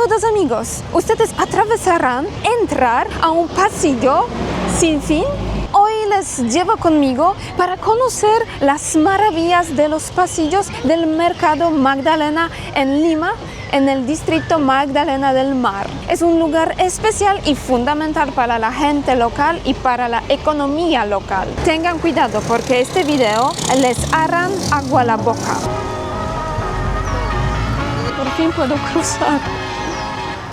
Sábados amigos, ustedes atravesarán entrar a un pasillo sin fin. Hoy les llevo conmigo para conocer las maravillas de los pasillos del Mercado Magdalena en Lima, en el distrito Magdalena del Mar. Es un lugar especial y fundamental para la gente local y para la economía local. Tengan cuidado porque este video les hará agua a la boca. Por fin puedo cruzar.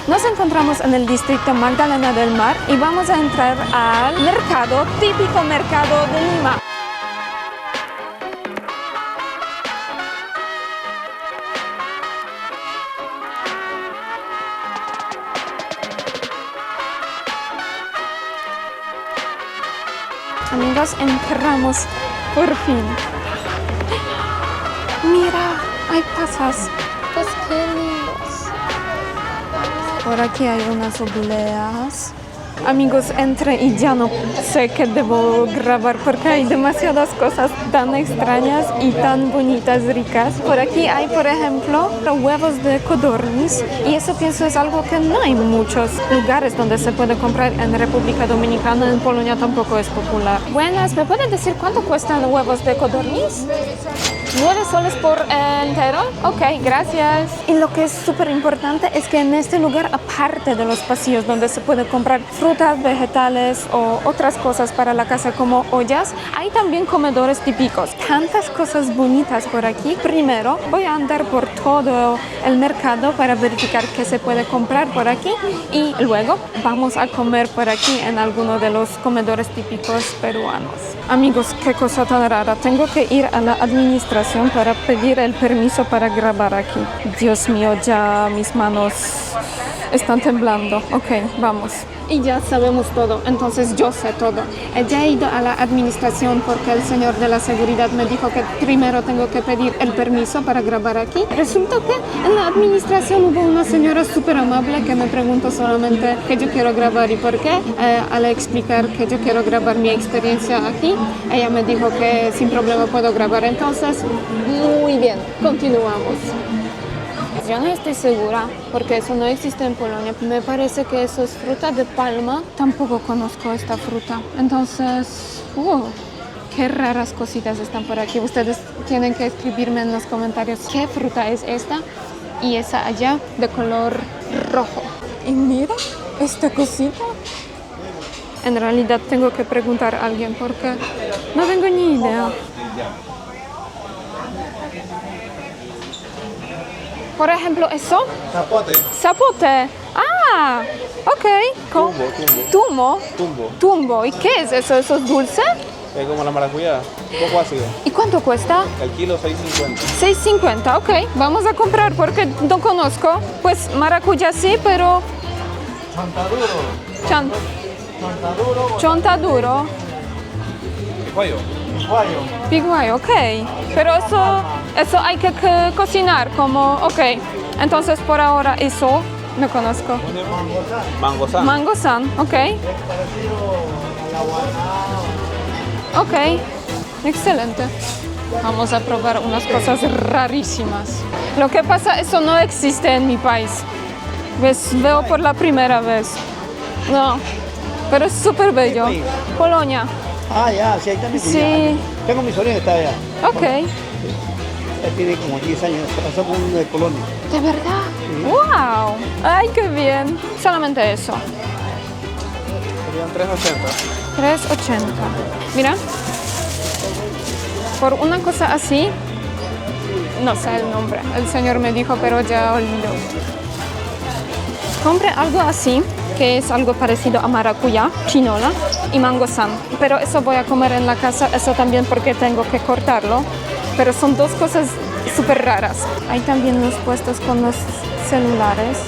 Nos encontramos en el distrito Magdalena del Mar y vamos a entrar al mercado, típico mercado de Lima. Amigos, entramos por fin. Mira, hay pasas. Pues qué lindos. Por aquí hay unas obleas. Amigos, entré y ya no sé qué debo grabar porque hay demasiadas cosas tan extrañas y tan bonitas, ricas. Por aquí hay, por ejemplo, huevos de codorniz y eso pienso es algo que no hay muchos lugares donde se puede comprar en República Dominicana. En Polonia tampoco es popular. Buenas, ¿me pueden decir cuánto cuestan huevos de codorniz? 9 soles por entero. Ok, gracias. Y lo que es súper importante es que en este lugar, aparte de los pasillos donde se puede comprar frutas, vegetales o otras cosas para la casa como ollas, hay también comedores típicos. Tantas cosas bonitas por aquí. Primero voy a andar por todo el mercado para verificar qué se puede comprar por aquí y luego vamos a comer por aquí en alguno de los comedores típicos peruanos. Amigos, qué cosa tan rara. Tengo que ir a la administración para pedir el permiso para grabar aquí. Dios mío, ya mis manos están temblando. Ok, vamos. Y ya sabemos todo, entonces yo sé todo. Ya he ido a la administración porque el señor de la seguridad me dijo que primero tengo que pedir el permiso para grabar aquí. Resulta que en la administración hubo una señora súper amable que me preguntó solamente que yo quiero grabar y por qué. Al explicar que yo quiero grabar mi experiencia aquí, ella me dijo que sin problema puedo grabar. Entonces, muy bien, continuamos. Yo no estoy segura porque eso no existe en Polonia. Me parece que eso es fruta de palma. Tampoco conozco esta fruta. Entonces, qué raras cositas están por aquí. Ustedes tienen que escribirme en los comentarios qué fruta es esta y esa allá de color rojo. Y mira esta cosita. En realidad tengo que preguntar a alguien porque no tengo ni idea. Por ejemplo, ¿eso? Zapote. Zapote. Ah, ok. Tumbo. Tumbo. ¿Y qué es eso? ¿Eso es dulce? Es como la maracuyá, un poco ácido. ¿Y cuánto cuesta? El kilo 6.50. 6.50, ok. Vamos a comprar porque no conozco. Pues maracuyá sí, pero... Chontaduro. Piguayo, ok. Pero eso hay que cocinar como, ok. Entonces por ahora eso no conozco. Mangosan. Mangosan, ok. Ok, excelente. Vamos a probar unas cosas rarísimas. Lo que pasa, eso no existe en mi país. Veo por la primera vez. No, pero es súper bello. Polonia. Ah, ya, sí, ahí también. Sí. Tengo mi sobrino que está allá. Ok. Él tiene como 10 años, se pasó con uno de Colonia. ¿De verdad? Sí. ¡Wow! ¡Ay, qué bien! Solamente eso. Serían 3.80. 3.80. Mira. Por una cosa así, no sé el nombre. El señor me dijo, pero ya olvidó. Compré algo así, que es algo parecido a maracuyá, chinola y mangosan. Pero eso voy a comer en la casa, eso también porque tengo que cortarlo. Pero son dos cosas súper raras. Hay también los puestos con los celulares.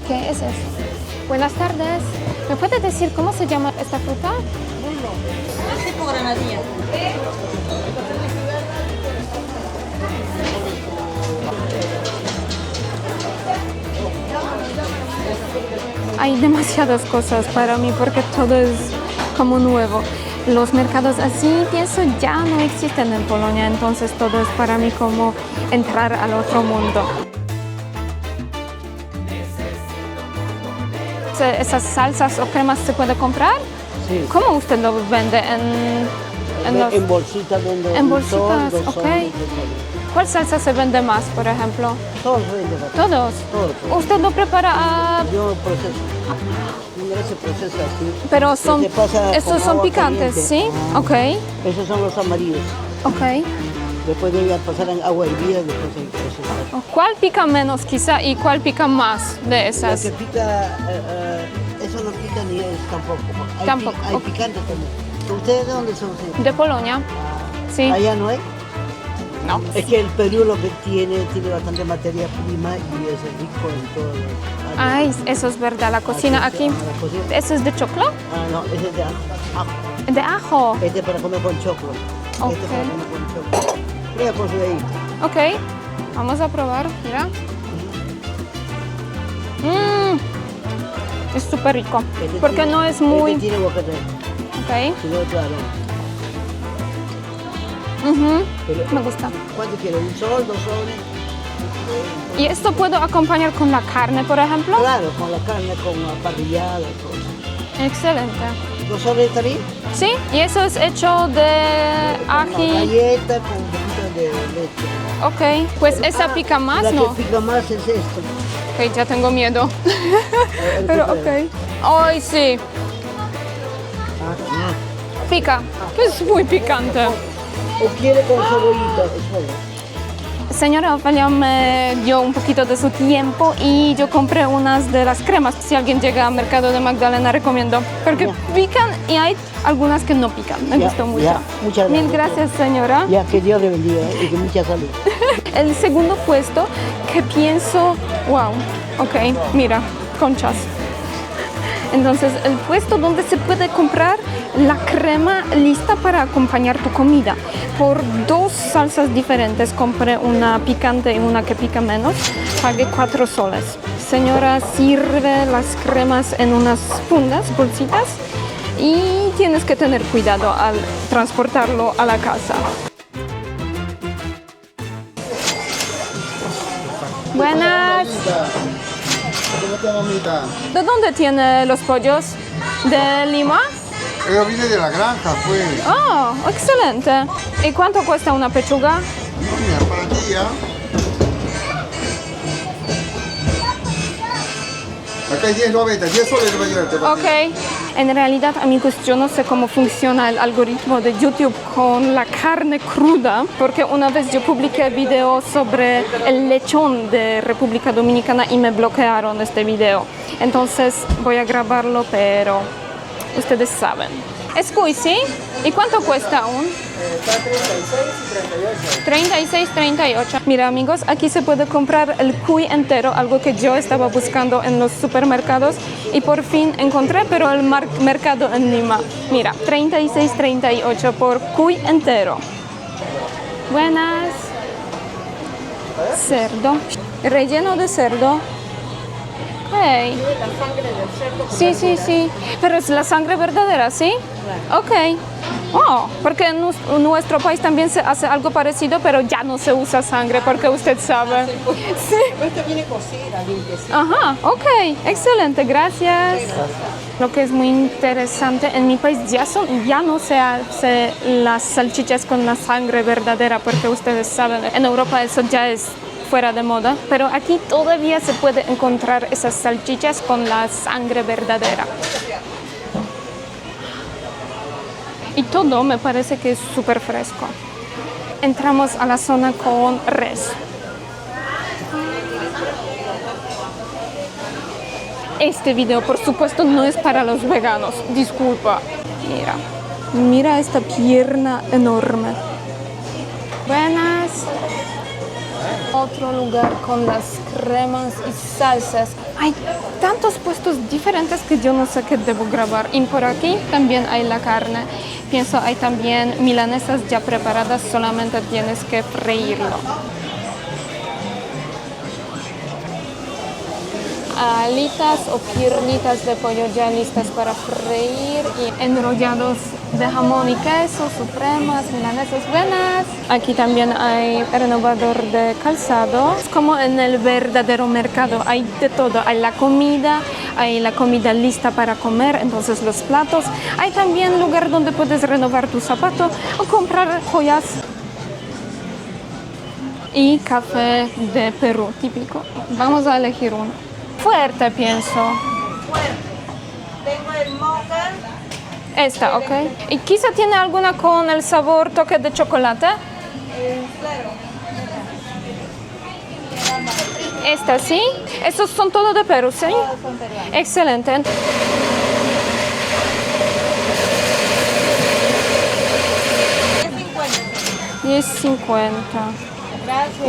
¿Qué es eso? Buenas tardes. ¿Me puede decir cómo se llama esta fruta? Es tipo granadilla. Hay demasiadas cosas para mí porque todo es como nuevo. Los mercados así, pienso, ya no existen en Polonia, entonces todo es para mí como entrar al otro mundo. ¿Esas salsas o cremas se puede comprar? Sí. ¿Cómo usted lo vende? En bolsitas donde En un bolsitas, sol, 2 ok. soles, ¿Cuál salsa se vende más, por ejemplo? todo se vende acá. Todos. Todo. ¿Usted lo prepara Yo proceso. Primero se procesa así. pero son, Se pasa estos con son agua picantes, caliente. ¿sí? Ajá. Ok, Esos son los amarillos. ok. Después de pasar en agua hervida, después se procesa. ¿Cuál pica menos quizá y cuál pica más de La esas? que pica, eso no pica ni es tampoco. Hay, Tampoco, hay ok. picante también. ¿Ustedes de dónde son? ustedes? De Polonia, sí. Allá no hay. No. Es que el Perú lo que tiene bastante materia prima y es rico en todo. Ay, eso es verdad, la cocina aquí. La cocina. ¿Eso es de choclo? Ah, no, ese es de ajo. De ajo. Este es para comer con choclo. Ok. Este es para comer con choclo. Mira, por su de ahí. Ok, vamos a probar, mira. Es súper rico, Este porque tiene- no es muy... Este tiene aguacate. Ok, Si no, claro. ujú, Pero, me gusta. ¿cuánto quiere? ¿Un sol, 2 soles? ¿Y esto puedo acompañar con la carne, por ejemplo? Claro, con la carne, con la parrillada, todo. Excelente. 2 soles está bien. Sí, y eso es hecho de Con ají. galleta, con un poquito de leche. Ok, pues esa pica más, La ¿no? que pica más es esto. Ok, ya tengo miedo. Pero ok. Ay, sí, Ah, pica. Es muy picante. o quiere con cebollita, solo. Señora Ofelia me dio un poquito de su tiempo y yo compré unas de las cremas. Si alguien llega al mercado de Magdalena, recomiendo. Porque Ya. pican y hay algunas que no pican. Me Ya, gustó mucho. ya. Muchas Mil gracias. gracias, señora. Ya, que Dios le bendiga y que mucha salud. El segundo puesto que pienso, wow, ok, mira, conchas. Entonces, el puesto donde se puede comprar la crema lista para acompañar tu comida. Por 2 salsas diferentes, compré una picante y una que pica menos. Pagué 4 soles. Señora sirve las cremas en unas fundas, bolsitas, y tienes que tener cuidado al transportarlo a la casa. Buenas. ¿Cómo está, mamita? ¿De dónde tiene los pollos? ¿De Lima? Yo vine de la granja, pues. Oh, excelente. ¿Y cuánto cuesta una pechuga? Mira, para ti, ¿ya? Acá hay 10.90, 10 soles le va a llegar. te va a Ok. llegar. En realidad, amigos, yo no sé cómo funciona el algoritmo de YouTube con la carne cruda, porque una vez yo publiqué video sobre el lechón de República Dominicana y me bloquearon este video. Entonces voy a grabarlo, pero ustedes saben. Es cuy, ¿sí? ¿Y cuánto cuesta aún? Está 36 y 38. 36, 38. Mira, amigos, aquí se puede comprar el cuy entero, algo que yo estaba buscando en los supermercados y por fin encontré, pero el mercado en Lima. Mira, 36, 38 por cuy entero. Buenas. Cerdo. Relleno de cerdo. Ok. Sí, sí, sí. Pero es la sangre verdadera, ¿sí? Ok. Oh, porque en nuestro país también se hace algo parecido, pero ya no se usa sangre, porque usted sabe. Sí. Esta viene cocida, limpiecita. Ajá, ok. Excelente, gracias. Lo que es muy interesante, en mi país ya no se hace las salchichas con la sangre verdadera, porque ustedes saben, en Europa eso ya es fuera de moda, pero aquí todavía se puede encontrar esas salchichas con la sangre verdadera. Y todo me parece que es súper fresco. Entramos a la zona con res. Este video, por supuesto, no es para los veganos. Disculpa. Mira, mira esta pierna enorme. Buenas. Otro lugar con las cremas y salsas. Hay tantos puestos diferentes que yo no sé qué debo grabar. Y por aquí también hay la carne. Pienso hay también milanesas ya preparadas, solamente tienes que freírlo. Alitas o piernitas de pollo ya listas para freír y enrollados de jamón y queso, supremas, milanesas buenas. Aquí también hay renovador de calzado. Es como en el verdadero mercado, hay de todo. Hay la comida lista para comer, entonces los platos. Hay también lugar donde puedes renovar tu zapato o comprar joyas. Y café de Perú, típico. Vamos a elegir uno. Fuerte, pienso. Tengo el mocha. Esta, ok. ¿Y quizá tiene alguna con el sabor toque de chocolate? Esta, ¿sí? Estos son todos de Perú, ¿sí? Excelente. $10.50.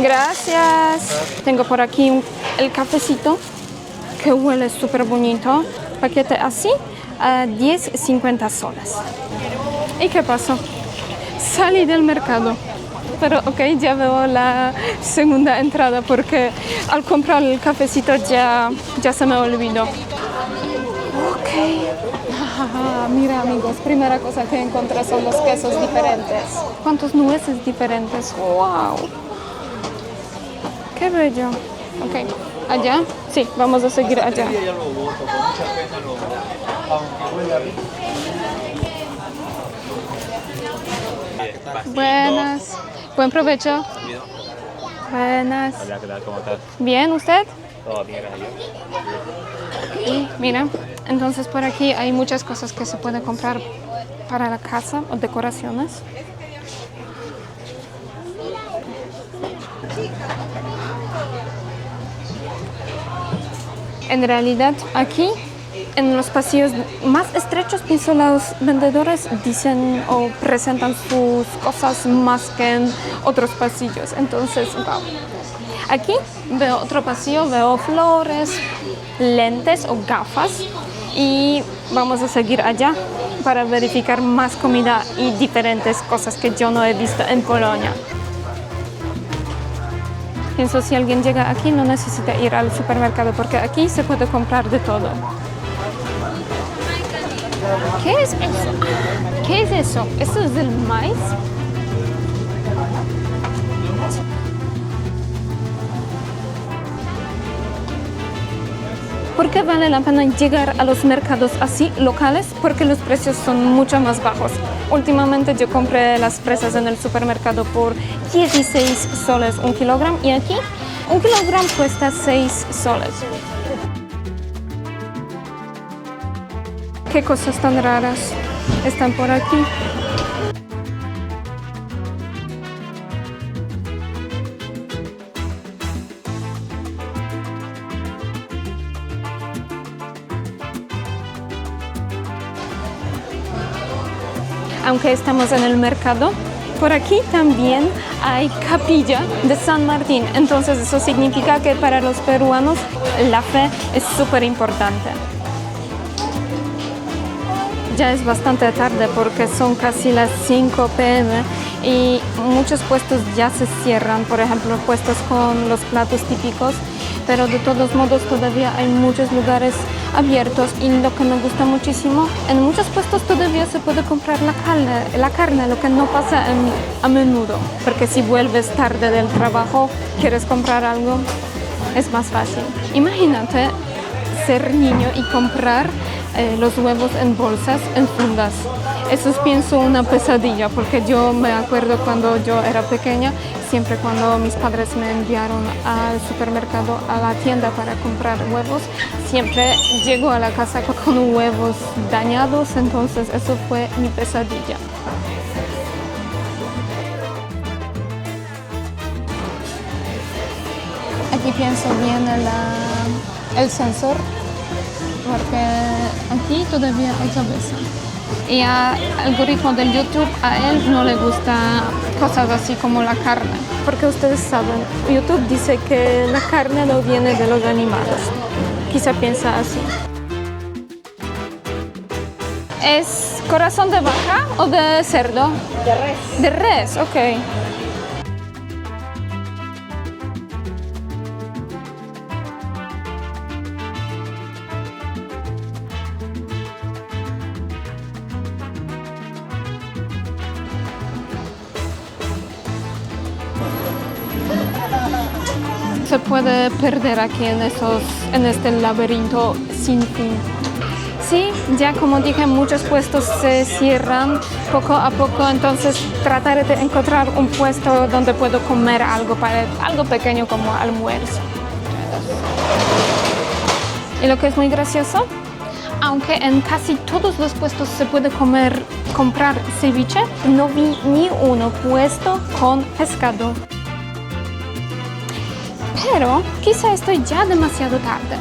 Gracias. Tengo por aquí el cafecito que huele súper bonito. Paquete así a 10.50 soles. ¿Y qué pasó? Salí del mercado. Pero ok, ya veo la segunda entrada porque al comprar el cafecito ya se me olvidó. Ok. Mira amigos, primera cosa que encontré son los quesos diferentes. ¿Cuántos nueces diferentes? ¡Wow! ¡Qué bello! Ok, ¿allá? Sí, vamos a seguir allá. Buenas. Buen provecho. Buenas. Hola, ¿qué tal? ¿Cómo estás? Bien, ¿usted? Todo bien, gracias. Y mira, entonces por aquí hay muchas cosas que se puede comprar para la casa o decoraciones. En realidad aquí en los pasillos más estrechos pienso los vendedores dicen o presentan sus cosas más que en otros pasillos. Entonces, wow. Aquí veo otro pasillo, veo flores, lentes o gafas y vamos a seguir allá para verificar más comida y diferentes cosas que yo no he visto en Polonia. Pienso si alguien llega aquí no necesita ir al supermercado porque aquí se puede comprar de todo. ¿Qué es eso? ¿Qué es eso? ¿Esto es del maíz? ¿Por qué vale la pena llegar a los mercados así locales? Porque los precios son mucho más bajos. Últimamente yo compré las fresas en el supermercado por 16 soles un kilogramo y aquí un kilogramo cuesta 6 soles. ¿Qué cosas tan raras están por aquí? Aunque estamos en el mercado, por aquí también hay capilla de San Martín. Entonces eso significa que para los peruanos la fe es súper importante. Ya es bastante tarde porque son casi las 5 p.m. y muchos puestos ya se cierran, por ejemplo, puestos con los platos típicos, pero de todos modos todavía hay muchos lugares abiertos y lo que me gusta muchísimo, en muchos puestos todavía se puede comprar la carne, lo que no pasa a menudo, porque si vuelves tarde del trabajo, quieres comprar algo, es más fácil. Imagínate ser niño y comprar los huevos en bolsas, en fundas. Eso es, pienso, una pesadilla, porque yo me acuerdo cuando yo era pequeña, siempre cuando mis padres me enviaron al supermercado, a la tienda para comprar huevos, siempre llego a la casa con huevos dañados, entonces eso fue mi pesadilla. Aquí pienso viene el sensor, porque aquí todavía hay cabeza. Y al algoritmo del YouTube, a él no le gusta cosas así como la carne. Porque ustedes saben, YouTube dice que la carne no viene de los animales. Quizá piensa así. ¿Es corazón de vaca o de cerdo? De res. De res, ok. se puede perder aquí en este laberinto sin fin. Sí, ya como dije, muchos puestos se cierran poco a poco, entonces trataré de encontrar un puesto donde puedo comer algo pequeño como almuerzo. Y lo que es muy gracioso, aunque en casi todos los puestos se puede comprar ceviche, no vi ni uno puesto con pescado. Pero quizá estoy ya demasiado tarde.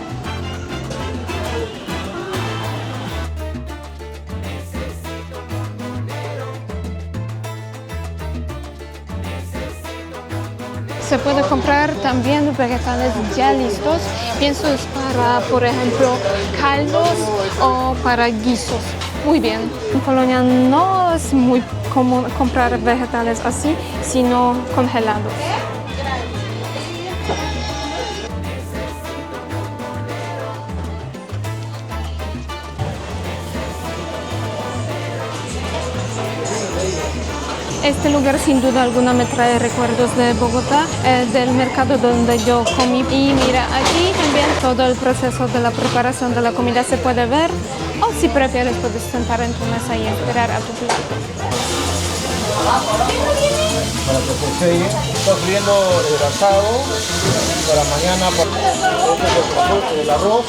Se puede comprar también vegetales ya listos. Pienso es para, por ejemplo, caldos o para guisos. Muy bien. En Polonia no es muy común comprar vegetales así, sino congelados. Este lugar sin duda alguna me trae recuerdos de Bogotá, del mercado donde yo comí. Y mira, aquí también todo el proceso de la preparación de la comida se puede ver. O si prefieres puedes sentar en tu mesa y esperar a tu plato. Para que se selle. Está friendo el asado para mañana. El arroz.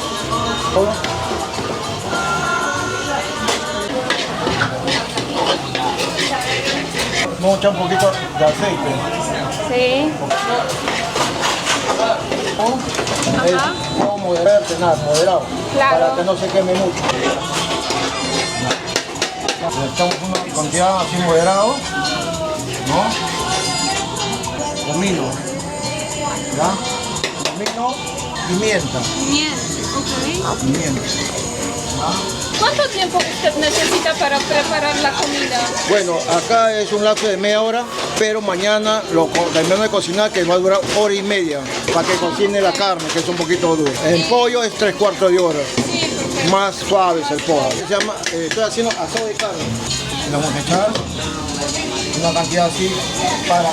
Vamos a echar un poquito de aceite. Sí. No moderado, Claro. para que no se queme mucho. Le echamos una cantidad así moderado, ¿no? Comino, ¿ya? Comino, pimienta. Pimienta. ¿Cuánto tiempo usted necesita para preparar la comida? Bueno, acá es un lapso de media hora, pero mañana lo terminamos de cocinar, que va a durar hora y media, para que cocine la carne, que es un poquito dura. El pollo es 3/4 de hora. Más suave es el pollo. Se llama, estoy haciendo asado de carne. Le vamos a echar una cantidad así para...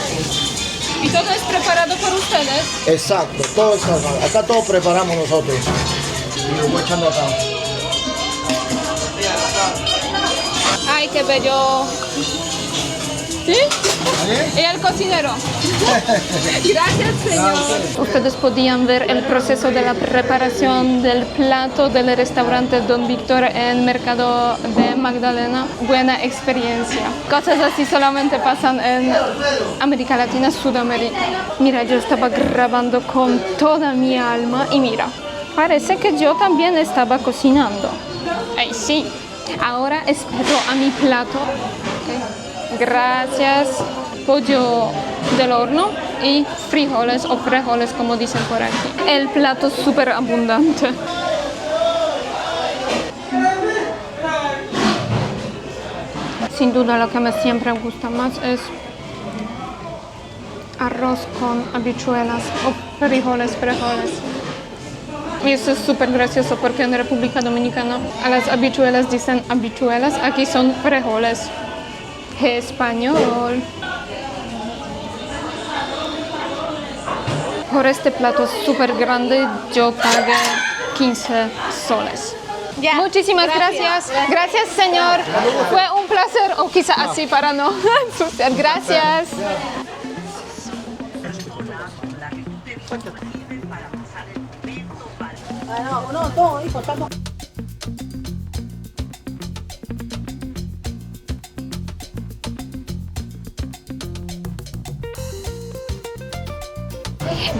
¿Y todo es preparado por ustedes? Exacto, todo es acá todo preparamos nosotros. Y lo voy echando acá. Ay, qué bello. ¿Sí? ¿Y el cocinero? Gracias, señor. Ustedes podían ver el proceso de la preparación del plato del restaurante Don Víctor en Mercado de Magdalena. Buena experiencia. Cosas así solamente pasan en América Latina, Sudamérica. Mira, yo estaba grabando con toda mi alma y mira, parece que yo también estaba cocinando. Ay, sí. Ahora espero a mi plato. Okay. Gracias. Pollo del horno y frijoles o frijoles como dicen por aquí. El plato es súper abundante. Sin duda lo que me siempre gusta más es arroz con habichuelas o frijoles. Y eso es súper gracioso porque en República Dominicana a las habichuelas dicen habichuelas, aquí son frijoles. Español. Por este plato súper grande yo pagué 15 soles. Ya, Muchísimas gracias. Gracias, señor. Fue un placer, o quizá así para no ensuciar. Gracias.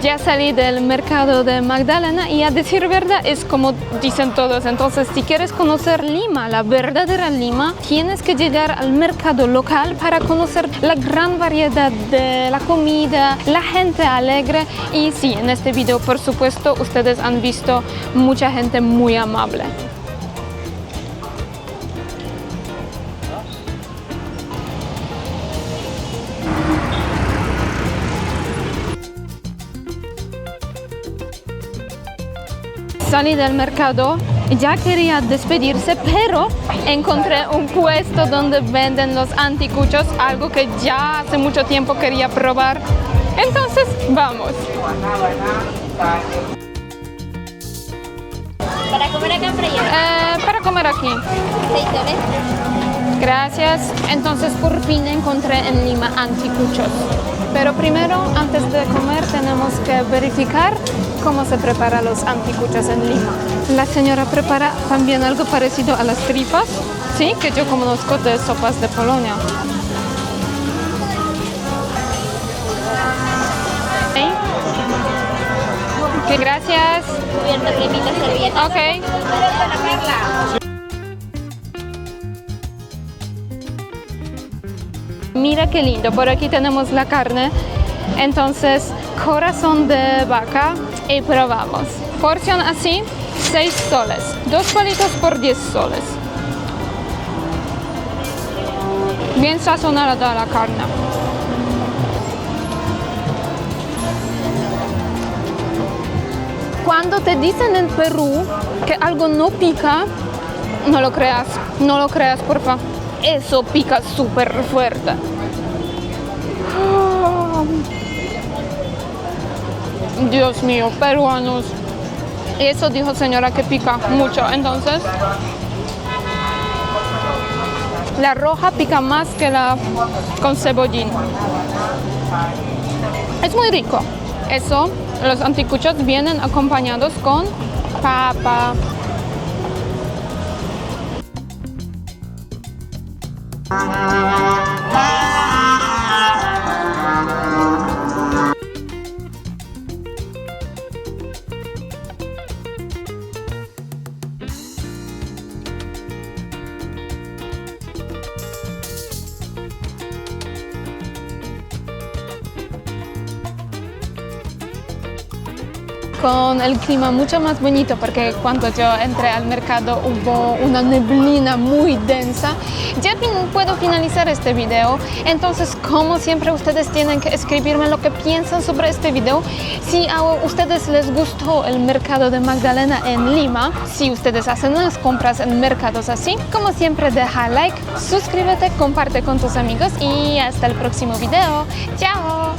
Ya salí del mercado de Magdalena y a decir verdad es como dicen todos. Entonces, si quieres conocer Lima, la verdadera Lima, tienes que llegar al mercado local para conocer la gran variedad de la comida, la gente alegre. Y sí, en este video, por supuesto, ustedes han visto mucha gente muy amable. Salí del mercado, ya quería despedirse, pero encontré un puesto donde venden los anticuchos, algo que ya hace mucho tiempo quería probar. Entonces, vamos. Para comer acá en Freya. Para comer aquí. 6 soles. Gracias. Entonces por fin encontré en Lima anticuchos. Pero primero, antes de comer, tenemos que verificar cómo se preparan los anticuchos en Lima. La señora prepara también algo parecido a las tripas, sí, que yo conozco de sopas de Polonia. Ok, gracias. Cubierto, cremita, servilleta. Ok. Para Carla. Mira qué lindo, por aquí tenemos la carne, entonces corazón de vaca y probamos. Porción así, 6 soles, 2 palitos por 10 soles. Bien sazonada la carne. Cuando te dicen en Perú que algo no pica, no lo creas, porfa. Eso pica súper fuerte. Dios mío, peruanos. Y eso dijo señora que pica mucho, entonces la roja pica más que la con cebollín. Es muy rico. Eso, los anticuchos vienen acompañados con papa. Con el clima mucho más bonito, porque cuando yo entré al mercado hubo una neblina muy densa. Ya puedo finalizar este video, entonces como siempre ustedes tienen que escribirme lo que piensan sobre este video. Si a ustedes les gustó el mercado de Magdalena en Lima, si ustedes hacen las compras en mercados así, como siempre deja like, suscríbete, comparte con tus amigos y hasta el próximo video. ¡Chao!